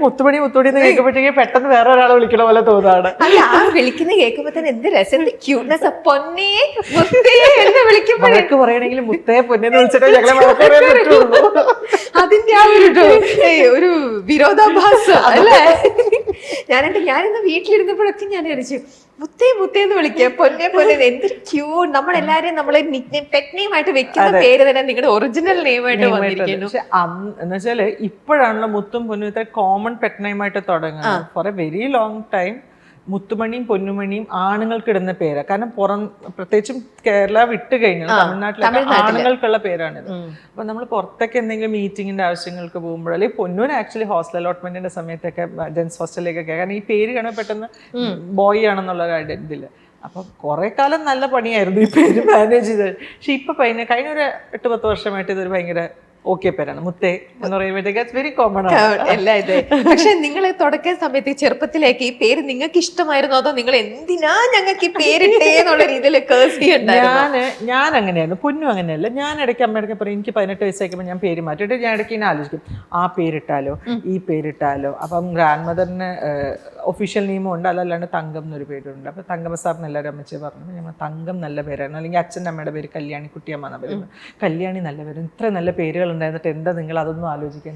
മുത്തുമണി മുത്തുമണി എന്ന് കേൾക്കുമ്പോഴത്തേക്ക് പെട്ടെന്ന് വേറെ ഒരാളെ വിളിക്കണ പോലെ തോന്നാണ്. അല്ല, ആ വിളിക്കുന്ന കേൾക്കുമ്പോ തന്നെ എന്ത് രസം, ക്യൂട്ട്നെസ്. പൊന്നേ മുത്തേ എന്ന് വിളിക്കുമ്പോ വഴക്ക് പറയണമെങ്കിൽ മുത്തേ പൊന്നെന്ന് വിളിച്ചിട്ടേ ഞങ്ങളെ വഴക്ക് പറയാൻ പറ്റുള്ളൂ. അതിന്റെ ആ ഒരു വിരോധാഭാസം അല്ലേ? ഞാനിന്ന് വീട്ടിലിരുന്നപ്പോഴൊക്കെ ഞാൻ വിളിച്ചു മുത്തേ മുത്തേ എന്ന് വിളിക്കുക, പൊന്നെ പൊന്നെ. എന്തൊരു ക്യൂട്ട്. നമ്മളെല്ലാരും നമ്മളെ പെറ്റ് നെയിം ആയിട്ട് വെക്കുന്ന പേര് തന്നെ നിങ്ങളുടെ ഒറിജിനൽ നെയിം ആയിട്ട് വന്നിരിക്കുന്നു. പക്ഷെ എന്ന് വെച്ചാല് ഇപ്പോഴാണല്ലോ മുത്തും പൊന്നും ഇത്ര കോമൺ പെറ്റ് നെയിം ആയിട്ട് തുടങ്ങുന്നത്. For a very long time മുത്തുമണിയും പൊന്നുമണിയും ആണുങ്ങൾക്ക് ഇടുന്ന പേരാണ്. കാരണം പ്രത്യേകിച്ചും കേരള വിട്ട് കഴിഞ്ഞാൽ തമിഴ്നാട്ടിലൊക്കെ ആണുങ്ങൾക്കുള്ള പേരാണിത്. അപ്പൊ നമ്മൾ പുറത്തൊക്കെ എന്തെങ്കിലും മീറ്റിങ്ങിന്റെ ആവശ്യങ്ങൾക്ക് പോകുമ്പോൾ, അല്ലെങ്കിൽ പൊന്നൂന് ആക്ച്വലി ഹോസ്റ്റൽ അലോട്ട്മെന്റിന്റെ സമയത്തൊക്കെ ജെൻസ് ഹോസ്റ്റലിലേക്കൊക്കെ, കാരണം ഈ പേര് കാണാൻ പെട്ടെന്ന് ബോയ് ആണെന്നുള്ള ഒരു ഇതില്ല. അപ്പൊ കുറെ കാലം നല്ല പണിയായിരുന്നു ഈ പേര് മാനേജ് ചെയ്തത്. പക്ഷെ ഇപ്പൊ കഴിഞ്ഞ ഒരു 8-10 വർഷമായിട്ട് ഇതൊരു ഭയങ്കര ഓക്കെ പേരാണ്. മുത്തേ എന്ന് പറയുമ്പോഴത്തേക്ക് വെരി കോമൺ ആണ് എല്ലാ ഇത്. പക്ഷെ നിങ്ങൾ തുടക്ക സമയത്ത് ചെറുപ്പത്തിലേക്ക് ഈ പേര് നിങ്ങൾക്ക് ഇഷ്ടമായിരുന്നോ, അതോ നിങ്ങൾ എന്തിനാ ഞങ്ങൾക്ക് ഈ പേരിട്ടേ എന്നുള്ള രീതിയിൽ കേസ് ചെയ്യുന്നുണ്ടായിരുന്നു? ഞാൻ അങ്ങനെയായിരുന്നു. പൊന്നും അങ്ങനെയല്ല. ഞാൻ ഇടയ്ക്ക് അമ്മയുടെ പറയും, എനിക്ക് 18 വയസ്സായിക്കുമ്പോൾ ഞാൻ പേര് മാറ്റിയിട്ട് ഞാൻ ഇടയ്ക്ക് ഇങ്ങനെ ആലോചിക്കും, ആ പേരിട്ടാലോ ഈ പേരിട്ടാലോ. അപ്പം ഗ്രാൻഡ് മദറിന് ഒഫീഷ്യൽ നെയിമും ഉണ്ട്, അതല്ലാണ്ട് തങ്കം എന്നൊരു പേരുണ്ട്. അപ്പൊ തങ്കമ്മ സാറിന് എല്ലാവരും അമ്മച്ചി പറഞ്ഞു, ഞങ്ങൾ തങ്കം നല്ല പേരായിരുന്നു. അല്ലെങ്കിൽ അച്ഛൻ്റെ അമ്മയുടെ പേര് കല്യാണി കുട്ടിയമ്മ എന്നാണ് പറയുന്നത്. കല്യാണി നല്ല പേര്. ഇത്ര നല്ല പേരുകൾ ഉണ്ടായിരുന്നിട്ട് എന്താ നിങ്ങൾ അതൊന്നും ആലോചിക്കാൻ?